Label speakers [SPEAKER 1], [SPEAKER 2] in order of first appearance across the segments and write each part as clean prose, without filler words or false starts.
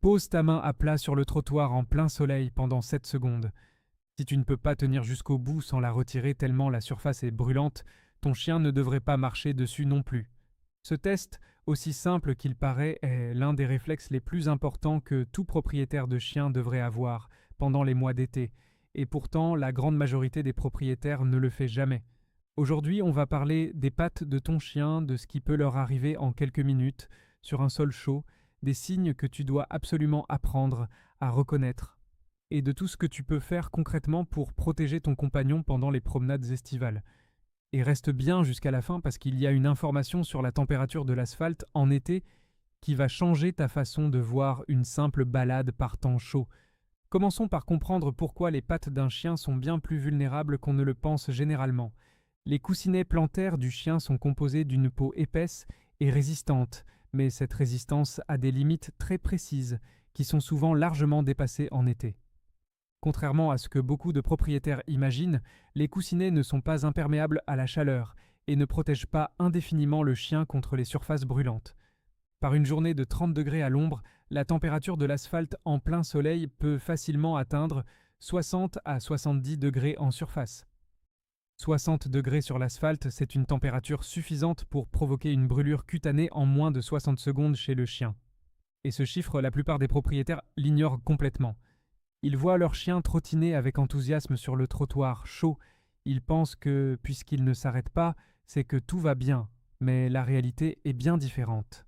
[SPEAKER 1] Pose ta main à plat sur le trottoir en plein soleil pendant 7 secondes. Si tu ne peux pas tenir jusqu'au bout sans la retirer tellement la surface est brûlante, ton chien ne devrait pas marcher dessus non plus. Ce test, aussi simple qu'il paraît, est l'un des réflexes les plus importants que tout propriétaire de chien devrait avoir pendant les mois d'été, et pourtant la grande majorité des propriétaires ne le fait jamais. Aujourd'hui, on va parler des pattes de ton chien, de ce qui peut leur arriver en quelques minutes, sur un sol chaud, des signes que tu dois absolument apprendre à reconnaître, et de tout ce que tu peux faire concrètement pour protéger ton compagnon pendant les promenades estivales. Et reste bien jusqu'à la fin parce qu'il y a une information sur la température de l'asphalte en été qui va changer ta façon de voir une simple balade par temps chaud. Commençons par comprendre pourquoi les pattes d'un chien sont bien plus vulnérables qu'on ne le pense généralement. Les coussinets plantaires du chien sont composés d'une peau épaisse et résistante, mais cette résistance a des limites très précises qui sont souvent largement dépassées en été. Contrairement à ce que beaucoup de propriétaires imaginent, les coussinets ne sont pas imperméables à la chaleur et ne protègent pas indéfiniment le chien contre les surfaces brûlantes. Par une journée de 30 degrés à l'ombre, la température de l'asphalte en plein soleil peut facilement atteindre 60 à 70 degrés en surface. 60 degrés sur l'asphalte, c'est une température suffisante pour provoquer une brûlure cutanée en moins de 60 secondes chez le chien. Et ce chiffre, la plupart des propriétaires l'ignorent complètement. Ils voient leur chien trottiner avec enthousiasme sur le trottoir chaud. Ils pensent que, puisqu'il ne s'arrête pas, c'est que tout va bien, mais la réalité est bien différente.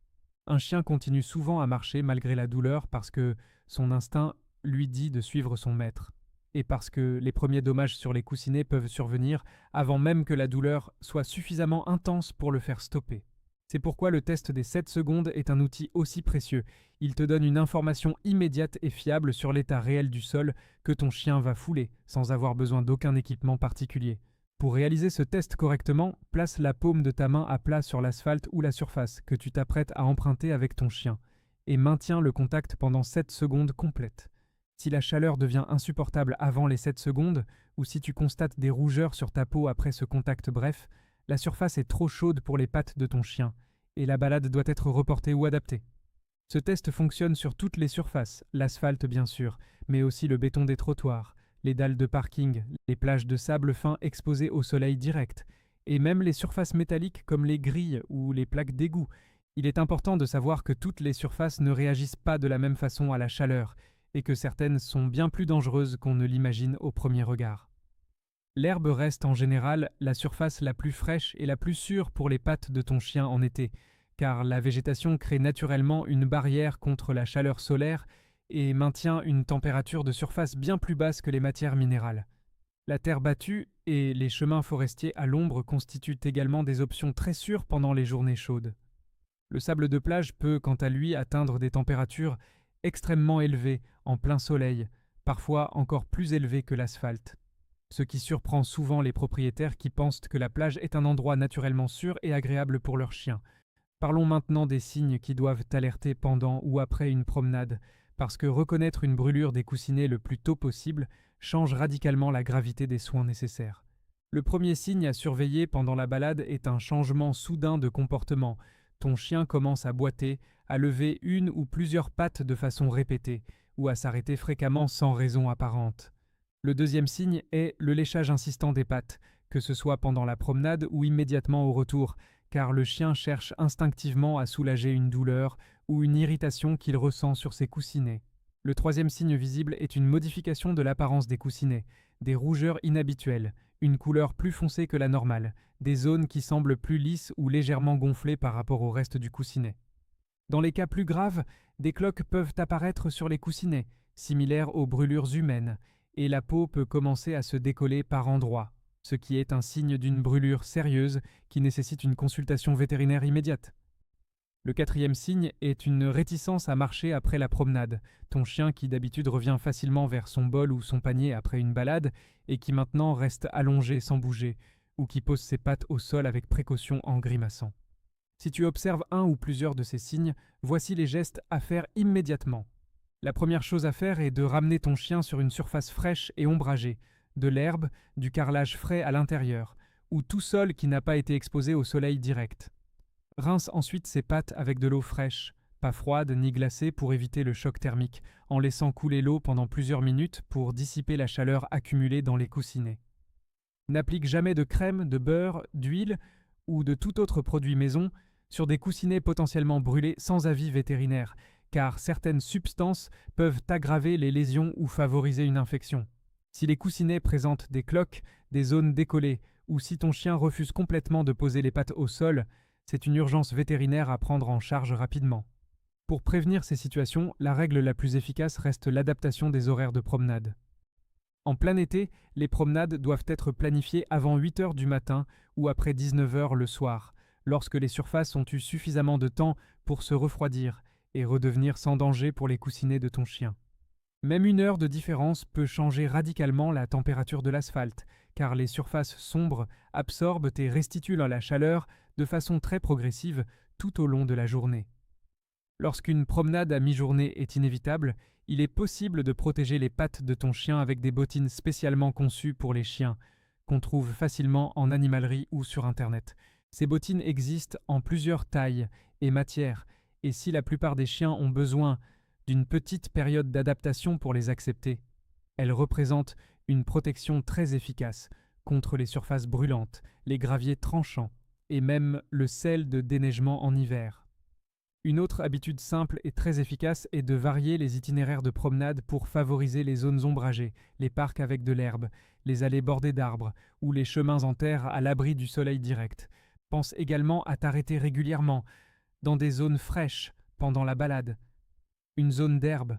[SPEAKER 1] Un chien continue souvent à marcher malgré la douleur parce que son instinct lui dit de suivre son maître, et parce que les premiers dommages sur les coussinets peuvent survenir avant même que la douleur soit suffisamment intense pour le faire stopper. C'est pourquoi le test des 7 secondes est un outil aussi précieux. Il te donne une information immédiate et fiable sur l'état réel du sol que ton chien va fouler, sans avoir besoin d'aucun équipement particulier. Pour réaliser ce test correctement, place la paume de ta main à plat sur l'asphalte ou la surface que tu t'apprêtes à emprunter avec ton chien, et maintiens le contact pendant 7 secondes complètes. Si la chaleur devient insupportable avant les 7 secondes, ou si tu constates des rougeurs sur ta peau après ce contact bref, la surface est trop chaude pour les pattes de ton chien, et la balade doit être reportée ou adaptée. Ce test fonctionne sur toutes les surfaces, l'asphalte bien sûr, mais aussi le béton des trottoirs, les dalles de parking, les plages de sable fin exposées au soleil direct, et même les surfaces métalliques comme les grilles ou les plaques d'égout. Il est important de savoir que toutes les surfaces ne réagissent pas de la même façon à la chaleur, et que certaines sont bien plus dangereuses qu'on ne l'imagine au premier regard. L'herbe reste en général la surface la plus fraîche et la plus sûre pour les pattes de ton chien en été, car la végétation crée naturellement une barrière contre la chaleur solaire et maintient une température de surface bien plus basse que les matières minérales. La terre battue et les chemins forestiers à l'ombre constituent également des options très sûres pendant les journées chaudes. Le sable de plage peut, quant à lui, atteindre des températures extrêmement élevées en plein soleil, parfois encore plus élevées que l'asphalte. Ce qui surprend souvent les propriétaires qui pensent que la plage est un endroit naturellement sûr et agréable pour leurs chiens. Parlons maintenant des signes qui doivent t'alerter pendant ou après une promenade, parce que reconnaître une brûlure des coussinets le plus tôt possible change radicalement la gravité des soins nécessaires. Le premier signe à surveiller pendant la balade est un changement soudain de comportement. Ton chien commence à boiter, à lever une ou plusieurs pattes de façon répétée, ou à s'arrêter fréquemment sans raison apparente. Le deuxième signe est le léchage insistant des pattes, que ce soit pendant la promenade ou immédiatement au retour, car le chien cherche instinctivement à soulager une douleur ou une irritation qu'il ressent sur ses coussinets. Le troisième signe visible est une modification de l'apparence des coussinets, des rougeurs inhabituelles, une couleur plus foncée que la normale, des zones qui semblent plus lisses ou légèrement gonflées par rapport au reste du coussinet. Dans les cas plus graves, des cloques peuvent apparaître sur les coussinets, similaires aux brûlures humaines, et la peau peut commencer à se décoller par endroits, ce qui est un signe d'une brûlure sérieuse qui nécessite une consultation vétérinaire immédiate. Le quatrième signe est une réticence à marcher après la promenade. Ton chien qui d'habitude revient facilement vers son bol ou son panier après une balade et qui maintenant reste allongé sans bouger, ou qui pose ses pattes au sol avec précaution en grimaçant. Si tu observes un ou plusieurs de ces signes, voici les gestes à faire immédiatement. La première chose à faire est de ramener ton chien sur une surface fraîche et ombragée, de l'herbe, du carrelage frais à l'intérieur, ou tout sol qui n'a pas été exposé au soleil direct. Rince ensuite ses pattes avec de l'eau fraîche, pas froide ni glacée pour éviter le choc thermique, en laissant couler l'eau pendant plusieurs minutes pour dissiper la chaleur accumulée dans les coussinets. N'applique jamais de crème, de beurre, d'huile ou de tout autre produit maison sur des coussinets potentiellement brûlés sans avis vétérinaire, car certaines substances peuvent aggraver les lésions ou favoriser une infection. Si les coussinets présentent des cloques, des zones décollées, ou si ton chien refuse complètement de poser les pattes au sol, c'est une urgence vétérinaire à prendre en charge rapidement. Pour prévenir ces situations, la règle la plus efficace reste l'adaptation des horaires de promenade. En plein été, les promenades doivent être planifiées avant 8 heures du matin ou après 19 heures le soir, lorsque les surfaces ont eu suffisamment de temps pour se refroidir et redevenir sans danger pour les coussinets de ton chien. Même une heure de différence peut changer radicalement la température de l'asphalte, car les surfaces sombres absorbent et restituent la chaleur de façon très progressive tout au long de la journée. Lorsqu'une promenade à mi-journée est inévitable, il est possible de protéger les pattes de ton chien avec des bottines spécialement conçues pour les chiens, qu'on trouve facilement en animalerie ou sur Internet. Ces bottines existent en plusieurs tailles et matières, et si la plupart des chiens ont besoin d'une petite période d'adaptation pour les accepter, elles représentent une protection très efficace contre les surfaces brûlantes, les graviers tranchants et même le sel de déneigement en hiver. Une autre habitude simple et très efficace est de varier les itinéraires de promenade pour favoriser les zones ombragées, les parcs avec de l'herbe, les allées bordées d'arbres ou les chemins en terre à l'abri du soleil direct. Pense également à t'arrêter régulièrement dans des zones fraîches pendant la balade, une zone d'herbe,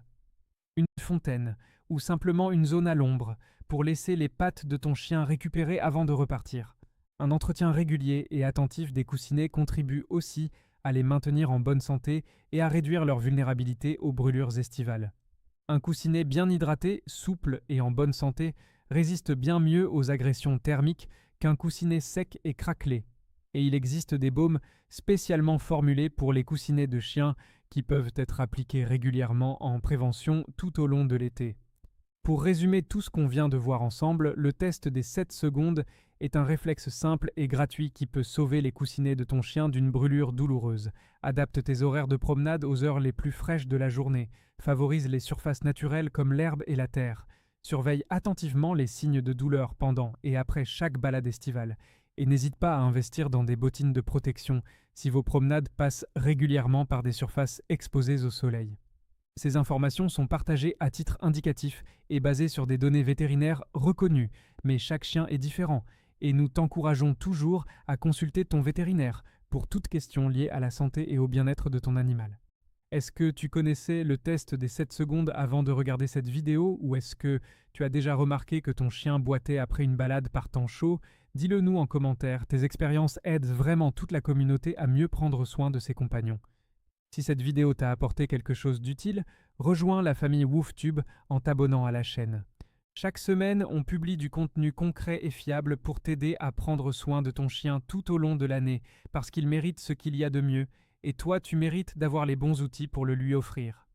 [SPEAKER 1] une fontaine ou simplement une zone à l'ombre pour laisser les pattes de ton chien récupérer avant de repartir. Un entretien régulier et attentif des coussinets contribue aussi à les maintenir en bonne santé et à réduire leur vulnérabilité aux brûlures estivales. Un coussinet bien hydraté, souple et en bonne santé résiste bien mieux aux agressions thermiques qu'un coussinet sec et craquelé. Et il existe des baumes spécialement formulés pour les coussinets de chiens qui peuvent être appliqués régulièrement en prévention tout au long de l'été. Pour résumer tout ce qu'on vient de voir ensemble, le test des 7 secondes est un réflexe simple et gratuit qui peut sauver les coussinets de ton chien d'une brûlure douloureuse. Adapte tes horaires de promenade aux heures les plus fraîches de la journée. Favorise les surfaces naturelles comme l'herbe et la terre. Surveille attentivement les signes de douleur pendant et après chaque balade estivale. Et n'hésite pas à investir dans des bottines de protection si vos promenades passent régulièrement par des surfaces exposées au soleil. Ces informations sont partagées à titre indicatif et basées sur des données vétérinaires reconnues, mais chaque chien est différent et nous t'encourageons toujours à consulter ton vétérinaire pour toute question liée à la santé et au bien-être de ton animal. Est-ce que tu connaissais le test des 7 secondes avant de regarder cette vidéo ou est-ce que tu as déjà remarqué que ton chien boitait après une balade par temps chaud? Dis-le nous en commentaire, tes expériences aident vraiment toute la communauté à mieux prendre soin de ses compagnons. Si cette vidéo t'a apporté quelque chose d'utile, rejoins la famille WoofTube en t'abonnant à la chaîne. Chaque semaine, on publie du contenu concret et fiable pour t'aider à prendre soin de ton chien tout au long de l'année, parce qu'il mérite ce qu'il y a de mieux, et toi tu mérites d'avoir les bons outils pour le lui offrir.